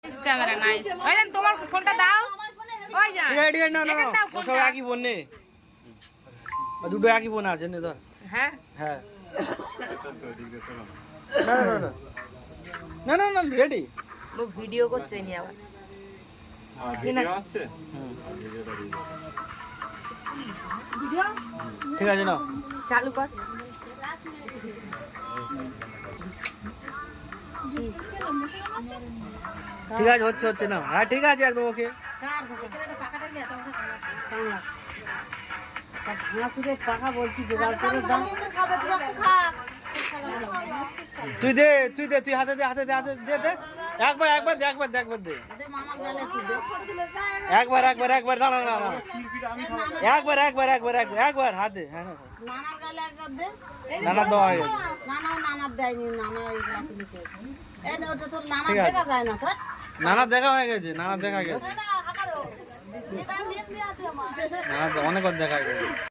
camera nice ভাইজান তোমার ফোনটা দাও ওই যা ঠিক আছে না না ও সব একই ফোন নে দুটো একই ফোন আছে নে ধর হ্যাঁ হ্যাঁ না না না রেডি ও ভিডিও করছে নি আবার ভিডিও আছে ভিডিও ঠিক আছে না চালু কর ঠিক আছে হচ্ছে হচ্ছে না হ্যাঁ ঠিক আছে একদম ওকে তুই দে তুই হাতে দে দে দে একবার দে দে একবার না না না একবার হাতে হ্যাঁ নানা দেওয়া হয়ে গেছে নানা দেখা হয়ে গেছে নানা অনেকবার দেখা হয়ে গেছে